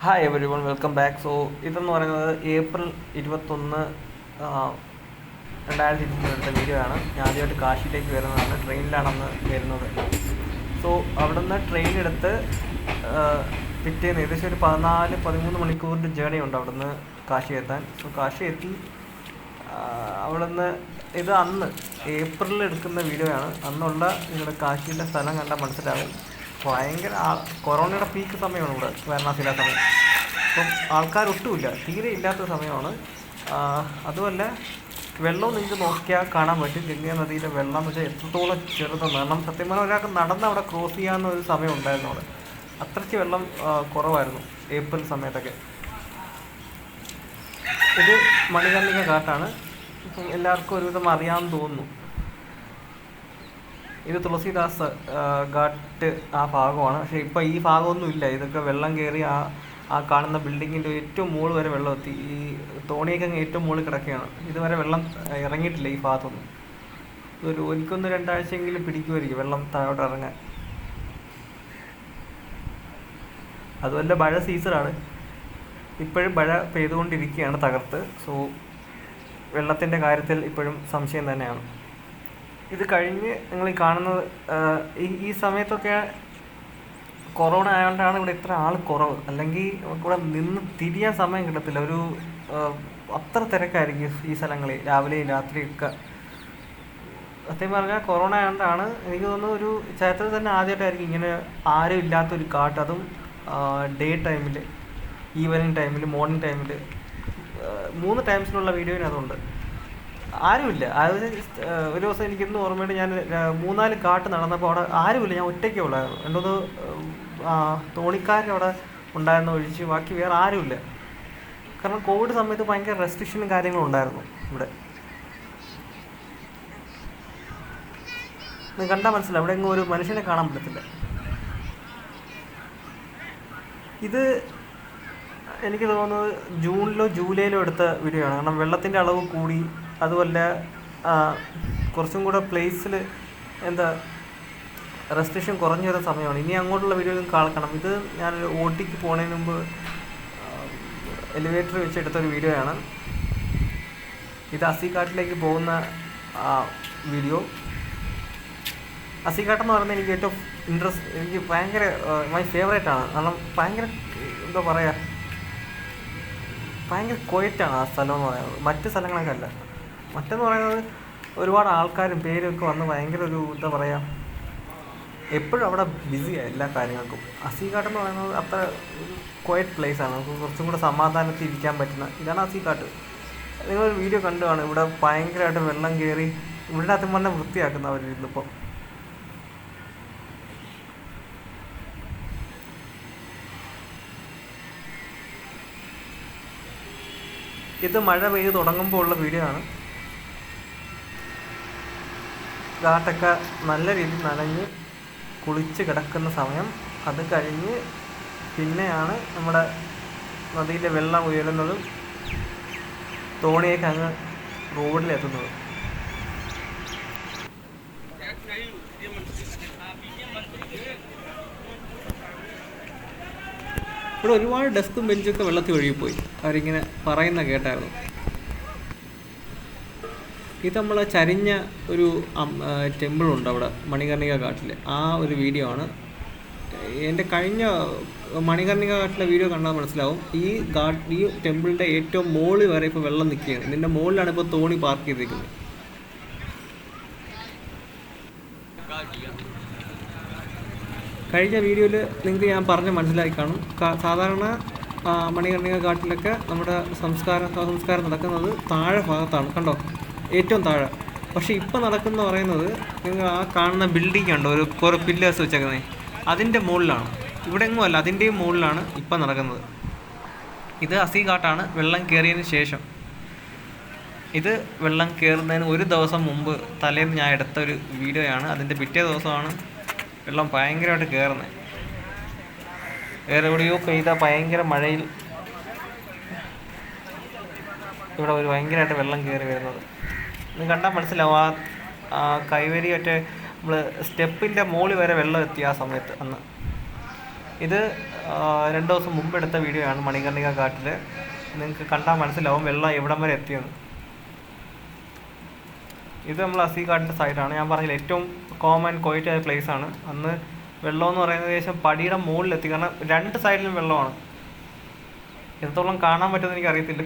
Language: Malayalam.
Hi every one, welcome back. ഇതെന്ന് പറയുന്നത് ഏപ്രിൽ 21 2020 എടുത്ത വീഡിയോ ആണ്. ഞാൻ ആദ്യമായിട്ട് കാശിയിലേക്ക് വരുന്നതാണ്. ട്രെയിനിലാണെന്ന് വരുന്നത്. അവിടെ നിന്ന് ട്രെയിൻ എടുത്ത് പിറ്റേന്ന് ഏകദേശം ഒരു 14-13 മണിക്കൂറിൻ്റെ ജേണി ഉണ്ട് അവിടെ നിന്ന് കാശി എത്താൻ. കാശി എത്തി. അവിടെ നിന്ന് ഇത് അന്ന് ഏപ്രിലിൽ എടുക്കുന്ന വീഡിയോ ആണ്. അന്നുള്ള നിങ്ങളുടെ കാശിയുടെ സ്ഥലം കണ്ടാൽ മനസ്സിലാകും. ഭയങ്കര കൊറോണയുടെ പീക്ക് സമയമാണ് ഇവിടെ, വാരണാസിയിലെ സമയം. അപ്പം ആൾക്കാരൊട്ടുമില്ല, തീരെ ഇല്ലാത്ത സമയമാണ്. അതുമല്ല, വെള്ളവും നിങ്ങൾക്ക് നോക്കിയാൽ കാണാൻ പറ്റും. ഗംഗാ നദിയിലെ വെള്ളം എന്ന് വെച്ചാൽ എത്രത്തോളം ചെറുതെന്ന്. കാരണം സത്യം പറഞ്ഞാൽ ഒരാൾക്ക് നടന്ന് അവിടെ ക്രോസ് ചെയ്യാവുന്ന ഒരു സമയം ഉണ്ടായിരുന്നു അവിടെ. അത്രയ്ക്ക് വെള്ളം കുറവായിരുന്നു ഏപ്രിൽ സമയത്തൊക്കെ. ഇത് മണികർണിക ഘാട്ടാണ്. ഇപ്പം എല്ലാവർക്കും ഒരുവിധം അറിയാമെന്ന് തോന്നുന്നു. ഇത് തുളസീദാസ് ഘാട്ട് ആ ഭാഗമാണ്. പക്ഷേ ഇപ്പം ഈ ഭാഗമൊന്നും ഇല്ല. ഇതൊക്കെ വെള്ളം കയറി ആ കാണുന്ന ബിൽഡിങ്ങിൻ്റെ ഏറ്റവും മുകളിൽ വരെ വെള്ളം എത്തി. ഈ തോണിയൊക്കെ ഏറ്റവും മുകളിൽ കിടക്കുകയാണ്. ഇതുവരെ വെള്ളം ഇറങ്ങിയിട്ടില്ല ഈ ഭാഗത്തൊന്നും. എനിക്കൊന്ന് 2 ആഴ്ചയെങ്കിലും പിടിക്കുമായിരിക്കും വെള്ളം താഴോട്ട് ഇറങ്ങാൻ. അതുമല്ല, മഴ സീസണാണ്. ഇപ്പോഴും മഴ പെയ്തുകൊണ്ടിരിക്കുകയാണ് തകർത്ത്. വെള്ളത്തിൻ്റെ കാര്യത്തിൽ ഇപ്പോഴും സംശയം തന്നെയാണ്. ഇത് കഴിഞ്ഞ് നിങ്ങൾ ഈ കാണുന്നത് ഈ സമയത്തൊക്കെ കൊറോണ ആയതുകൊണ്ടാണ് ഇവിടെ ഇത്ര ആൾ കുറവ്. അല്ലെങ്കിൽ ഇവിടെ നിന്ന് തിരിയാൻ സമയം കിട്ടത്തില്ല. അത്ര തിരക്കായിരിക്കും ഈ സ്ഥലങ്ങളിൽ, രാവിലെയും രാത്രിയൊക്കെ. സത്യം പറഞ്ഞാൽ കൊറോണ ആയതുകൊണ്ടാണ് എനിക്ക് തോന്നുന്നു ഒരു ചരിത്രത്തിൽ തന്നെ ആദ്യമായിട്ടായിരിക്കും ഇങ്ങനെ ആരും ഇല്ലാത്തൊരു കാട്ട്. അതും ഡേ ടൈമിൽ, ഈവനിങ് ടൈമിൽ, മോർണിംഗ് ടൈമിൽ 3 ടൈംസിലുള്ള വീഡിയോയിൽ അതുണ്ട്. ആരുമില്ല. ഒരു ദിവസം എനിക്കിന്ന് ഓർമ്മയുണ്ട്, ഞാൻ 3-4 കാട്ട് നടന്നപ്പോൾ അവിടെ ആരുമില്ല. ഞാൻ ഒറ്റയ്ക്കേ ഉള്ളായിരുന്നു. എന്തോന്ന് തോണിക്കാരവിടെ ഉണ്ടായിരുന്നു ഒഴിച്ച് ബാക്കി വേറെ ആരുമില്ല. കാരണം കോവിഡ് സമയത്ത് ഭയങ്കര റെസ്ട്രിക്ഷനും കാര്യങ്ങളും ഉണ്ടായിരുന്നു ഇവിടെ. കണ്ടാൽ മനസ്സിലാവും, ഇവിടെ എങ്ങും ഒരു മനുഷ്യനെ കാണാൻ പറ്റത്തില്ല. ഇത് എനിക്ക് തോന്നുന്നത് ജൂണിലോ ജൂലൈയിലോ എടുത്ത വീഡിയോ ആണ്. കാരണം വെള്ളത്തിൻ്റെ അളവ് കൂടി. അതുമല്ല, കുറച്ചും കൂടെ പ്ലേസിൽ റെസ്ട്രിക്ഷൻ കുറഞ്ഞു വരുന്ന സമയമാണ്. ഇനി അങ്ങോട്ടുള്ള വീഡിയോ കേൾക്കണം. ഇത് ഞാനൊരു ഓട്ടിക്ക് പോകുന്നതിന് മുമ്പ് എലിവേറ്റർ വെച്ച് എടുത്തൊരു വീഡിയോ ആണ്. ഇത് അസിക്കാട്ടിലേക്ക് പോകുന്ന വീഡിയോ. അസിക്കാട്ടെന്ന് പറയുന്നത് എനിക്ക് ഏറ്റവും എനിക്ക് ഭയങ്കര മൈ ഫേവറേറ്റ് ആണ്. കാരണം ഭയങ്കര എന്താ പറയുക, ഭയങ്കര ക്വയറ്റാണ് ആ സ്ഥലം എന്ന് പറയുന്നത്. മറ്റ് സ്ഥലങ്ങളൊക്കെ അല്ല. മറ്റെന്ന് പറയുന്നത് ഒരുപാട് ആൾക്കാരും പേരും ഒക്കെ വന്ന് ഭയങ്കര ഒരു എന്താ പറയുക, എപ്പോഴും അവിടെ ബിസിയാണ് എല്ലാ കാര്യങ്ങൾക്കും. അസിക്കാട്ടെന്ന് പറയുന്നത് അത്ര ഒരു ക്വയറ്റ് പ്ലേസാണ്. നമുക്ക് കുറച്ചും കൂടെ സമാധാനത്തിൽ ഇരിക്കാൻ പറ്റുന്ന ഇതാണ് അസിക്കാട്ട്. നിങ്ങളൊരു വീഡിയോ കണ്ടു കാണും. ഇവിടെ ഭയങ്കരമായിട്ട് വെള്ളം കയറി ഇവിടെ അതും തന്നെ വൃത്തിയാക്കുന്നവരിന്നിപ്പം. ഇത് മഴ പെയ്ത് തുടങ്ങുമ്പോൾ ഉള്ള വീഡിയോ ആണ്. ഘാട്ടൊക്കെ നല്ല രീതിയിൽ നനഞ്ഞ് കുളിച്ച് കിടക്കുന്ന സമയം. അത് കഴിഞ്ഞ് പിന്നെയാണ് നമ്മുടെ നദിയിലെ വെള്ളം ഉയരുന്നതും തോണിയൊക്കെ അങ്ങ് റോഡിലെത്തുന്നത്. ഇവിടെ ഒരുപാട് ഡെസ്കും ബെഞ്ചൊക്കെ വെള്ളത്തിൽ ഒഴുകിപ്പോയി. അവരിങ്ങനെ പറയുന്ന കേട്ടായിരുന്നു. ഇത് നമ്മൾ ചരിഞ്ഞ ഒരു ടെമ്പിളുണ്ട് അവിടെ മണികർണിക ഘാട്ടിൽ. ആ ഒരു വീഡിയോ ആണ്. എൻ്റെ കഴിഞ്ഞ മണികർണിക ഘാട്ടിലെ വീഡിയോ കണ്ടാൽ മനസ്സിലാവും. ഈ ടെമ്പിളിൻ്റെ ഏറ്റവും മുകളിൽ വരെ ഇപ്പോൾ വെള്ളം നിൽക്കുകയാണ്. ഇതിൻ്റെ മുകളിലാണ് ഇപ്പോൾ തോണി പാർക്ക് ചെയ്തിരിക്കുന്നത്. കഴിഞ്ഞ വീഡിയോയിൽ നിങ്ങൾക്ക് ഞാൻ പറഞ്ഞ് മനസ്സിലാക്കി കാണും. സാധാരണ മണികർണിക ഘാട്ടിലൊക്കെ നമ്മുടെ സംസ്കാരം നടക്കുന്നത് താഴെ ഭാഗത്താണ്. കണ്ടോ, ഏറ്റവും താഴെ. പക്ഷേ ഇപ്പം നടക്കുന്ന പറയുന്നത്, നിങ്ങൾ ആ കാണുന്ന ബിൽഡിംഗ് ഉണ്ടോ, കുറേ പില്ലേഴ്സ് വെച്ചേക്കുന്നത്, അതിൻ്റെ മുകളിലാണ്. ഇവിടെ എങ്ങും അല്ല, അതിൻ്റെയും മുകളിലാണ് ഇപ്പം നടക്കുന്നത്. ഇത് അസിഘാട്ടാണ്. വെള്ളം കയറിയതിന് ശേഷം, ഇത് വെള്ളം കയറുന്നതിന് ഒരു ദിവസം മുമ്പ് തലേന്ന് ഞാൻ എടുത്തൊരു വീഡിയോയാണ്. അതിൻ്റെ പിറ്റേ ദിവസമാണ് വെള്ളം ഭയങ്കരമായിട്ട് കയറുന്നത്. വേറെ എവിടെയോ പെയ്ത ഭയങ്കര മഴയിൽ ഇവിടെ ഒരു ഭയങ്കരമായിട്ട് വെള്ളം കയറി വരുന്നത് ഇത് കണ്ടാൽ മനസ്സിലാവും. കൈവരി മറ്റേ നമ്മൾ സ്റ്റെപ്പിൻ്റെ മുകളിൽ വരെ വെള്ളം എത്തി ആ സമയത്ത്. അന്ന് ഇത് 2 ദിവസം മുമ്പ് എടുത്ത വീഡിയോ ആണ് മണികർണിക കാട്ടിൽ. നിങ്ങൾക്ക് കണ്ടാൽ മനസ്സിലാവും വെള്ളം എവിടം വരെ എത്തിയെന്ന്. ഇത് നമ്മൾ അസീഘാട്ടിൻ്റെ സൈഡാണ്. ഞാൻ പറഞ്ഞില്ല, ഏറ്റവും കോമൺ ക്വയറ്റായ പ്ലേസ് ആണ്. അന്ന് വെള്ളം എന്ന് പറയുന്നത് ഏകദേശം പടിയുടെ മുകളിലെത്തി. കാരണം 2 സൈഡിലും വെള്ളമാണ്. എത്രത്തോളം കാണാൻ പറ്റുമെന്ന് എനിക്കറിയത്തില്ല.